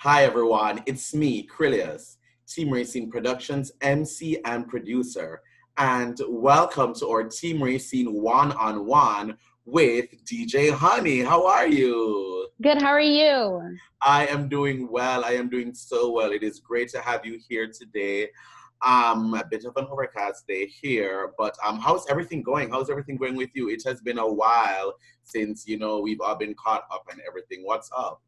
Hi everyone, it's me, Krylios, Team Rayceen Productions, MC and producer. And welcome to our Team Rayceen one-on-one with DJ Honey. How are you? Good, how are you? I am doing well. I am doing so well. It is great to have you here today. A bit of an overcast day here, but how's everything going? How's everything going with you? It has been a while since, we've all been caught up and everything. What's up?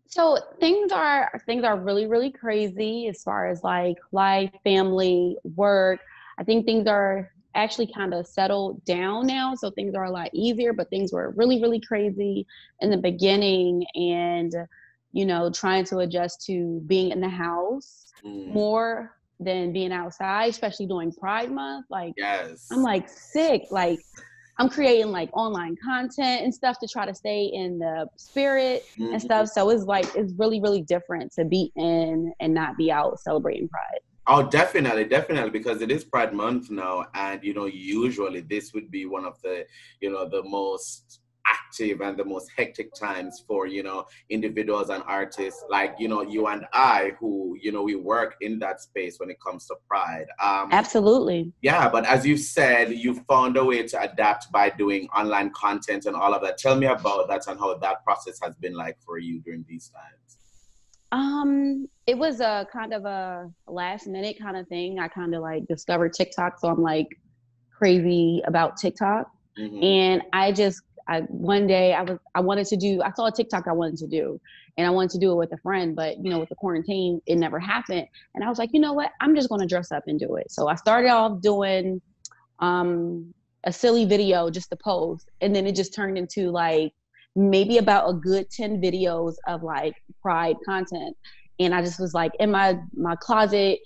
So things are really, really crazy as far as like life, family, work. I think things are actually kind of settled down now. So things are a lot easier, but things were really, really crazy in the beginning and trying to adjust to being in the house more than being outside, especially during Pride Month. Like Yes. I'm like sick. Like I'm creating like online content and stuff to try to stay in the spirit and stuff. So it's really, really different to be in and not be out celebrating Pride. Oh, definitely, definitely, because it is Pride Month now, and usually this would be one of the most active and the most hectic times for individuals and artists like you and I who we work in that space when it comes to Pride. Absolutely. Yeah, but as you said, you found a way to adapt by doing online content and all of that. Tell me about that and how that process has been like for you during these times. It was a kind of a last minute kind of thing. I kind of like discovered TikTok, so I'm like crazy about TikTok. And one day I saw a TikTok I wanted to do, and I wanted to do it with a friend, but with the quarantine, it never happened. And I was like, you know what? I'm just going to dress up and do it. So I started off doing a silly video just to post, and then it just turned into like maybe about a good 10 videos of like Pride content. And I just was like in my closet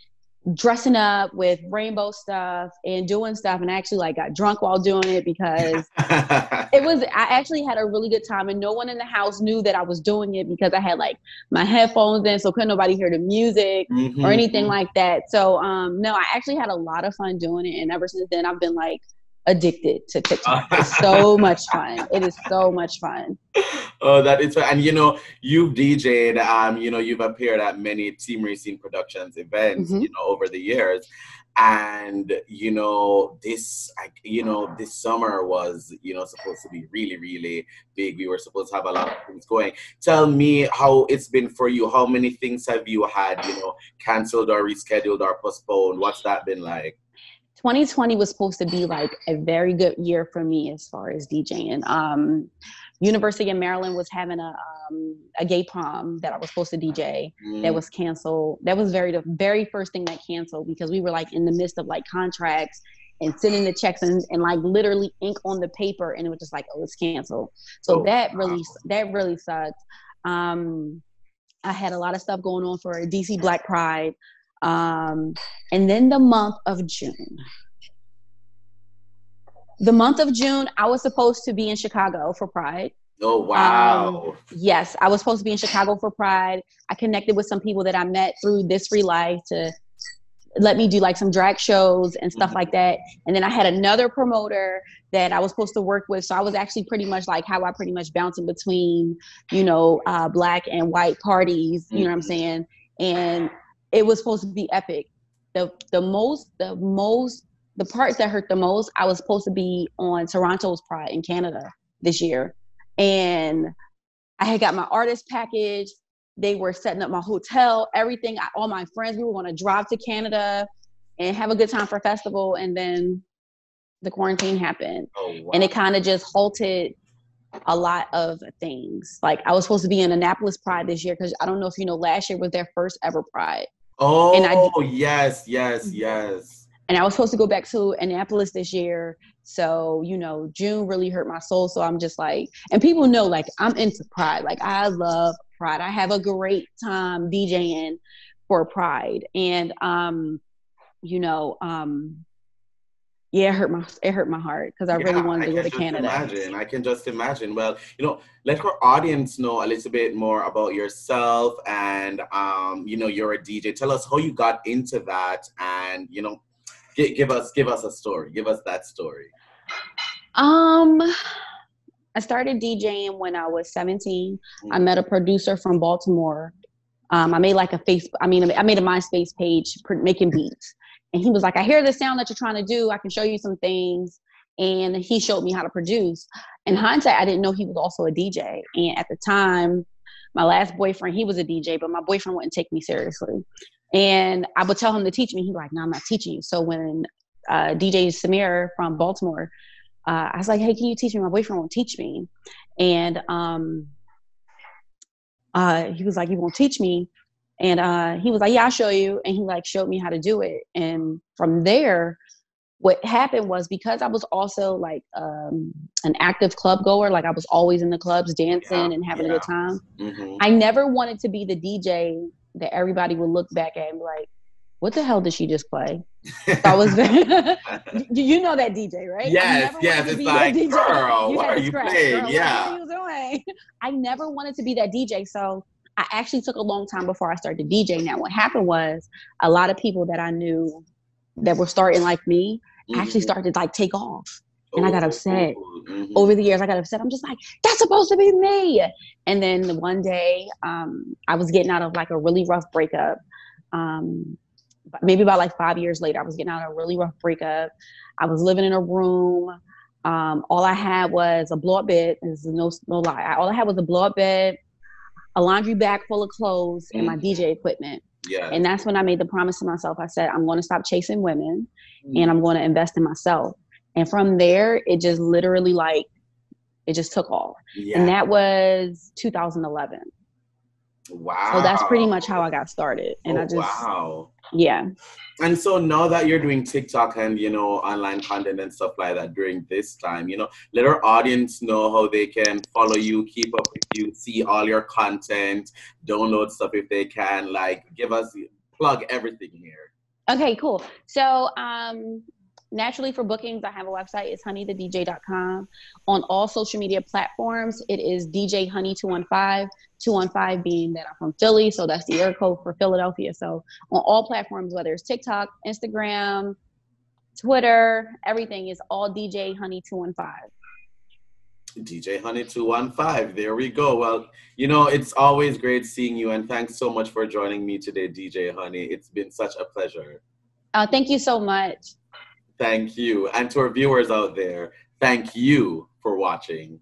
dressing up with rainbow stuff and doing stuff, and I actually like got drunk while doing it because I actually had a really good time, and no one in the house knew that I was doing it because I had like my headphones in, so couldn't nobody hear the music or anything like that. So no, I actually had a lot of fun doing it, and ever since then I've been like addicted to TikTok. It's so much fun. It is so much fun. Oh, that is fun. And you've DJ'd, you've appeared at many Team Rayceen Productions events, over the years. And this summer was supposed to be really, really big. We were supposed to have a lot of things going. Tell me how it's been for you. How many things have you had canceled or rescheduled or postponed? What's that been like? 2020 was supposed to be like a very good year for me as far as DJing. University of Maryland was having a gay prom that I was supposed to DJ that was canceled. That was the very first thing that canceled because we were like in the midst of like contracts and sending the checks and like literally ink on the paper, and it was just like, oh, it's canceled. So that really sucked. I had a lot of stuff going on for DC Black Pride. And then the month of June, I was supposed to be in Chicago for Pride. Oh, wow. Yes, I was supposed to be in Chicago for Pride. I connected with some people that I met through This Free Life to let me do like some drag shows and stuff like that. And then I had another promoter that I was supposed to work with. So I was actually pretty much like how I pretty much bouncing between, black and white parties, you know what I'm saying? And it was supposed to be epic. The parts that hurt the most, I was supposed to be on Toronto's Pride in Canada this year. And I had got my artist package. They were setting up my hotel, everything. All my friends, we were going to drive to Canada and have a good time for a festival. And then the quarantine happened. Oh, wow. And it kind of just halted a lot of things. Like I was supposed to be in Annapolis Pride this year because I don't know if you know, last year was their first ever Pride. Oh, yes. And I was supposed to go back to Annapolis this year. So, June really hurt my soul. So I'm just like, and people know, like, I'm into Pride. Like, I love Pride. I have a great time DJing for Pride. And, yeah, it hurt my heart because I really wanted to go to Canada. I can just imagine. Well, let our audience know a little bit more about yourself and, you're a DJ. Tell us how you got into that and, give us a story. Give us that story. I started DJing when I was 17. I met a producer from Baltimore I made like a I made a MySpace page making beats. And he was like, I hear the sound that you're trying to do. I can show you some things. And he showed me how to produce. In hindsight, I didn't know he was also a DJ. And at the time, my last boyfriend, he was a DJ, but my boyfriend wouldn't take me seriously. And I would tell him to teach me. He's like, no, I'm not teaching you. So when DJ Samir from Baltimore, I was like, hey, can you teach me? My boyfriend won't teach me. And he was like, you won't teach me? And he was like, yeah, I'll show you. And he like showed me how to do it. And from there, what happened was, because I was also like an active club goer, like I was always in the clubs dancing and having a good time. I never wanted to be the DJ that everybody would look back at and be like, what the hell did she just play? So I was you know that DJ, right? Yes, it's like, girl, what are you playing? Girl, yeah. what are you doing? I never wanted to be that DJ. So I actually took a long time before I started DJing. Now, what happened was, a lot of people that I knew that were starting like me actually started to like take off. And I got upset. Over the years, I got upset. I'm just like, that's supposed to be me. And then one day, I was getting out of like a really rough breakup. Maybe about like 5 years later, I was getting out of a really rough breakup. I was living in a room. All I had was a blow-up bed. This is no lie. All I had was a blow-up bed, a laundry bag full of clothes, and my DJ equipment. Yeah. And that's when I made the promise to myself. I said, I'm going to stop chasing women and I'm going to invest in myself. And from there, it just literally like, it just took off. Yeah. And that was 2011. Wow. So that's pretty much how I got started. And yeah. And so now that you're doing TikTok and, you know, online content and stuff like that during this time, you know, let our audience know how they can follow you, keep up with you, see all your content, download stuff if they can, like plug everything here. Okay, cool. So, naturally, for bookings, I have a website. It's honeythedj.com. On all social media platforms, it is DJ Honey 215. 215 being that I'm from Philly, so that's the air code for Philadelphia. So on all platforms, whether it's TikTok, Instagram, Twitter, everything is all DJ Honey 215. DJ Honey 215. There we go. Well, you know, it's always great seeing you, and thanks so much for joining me today, DJ Honey. It's been such a pleasure. Thank you so much. Thank you. And to our viewers out there, thank you for watching.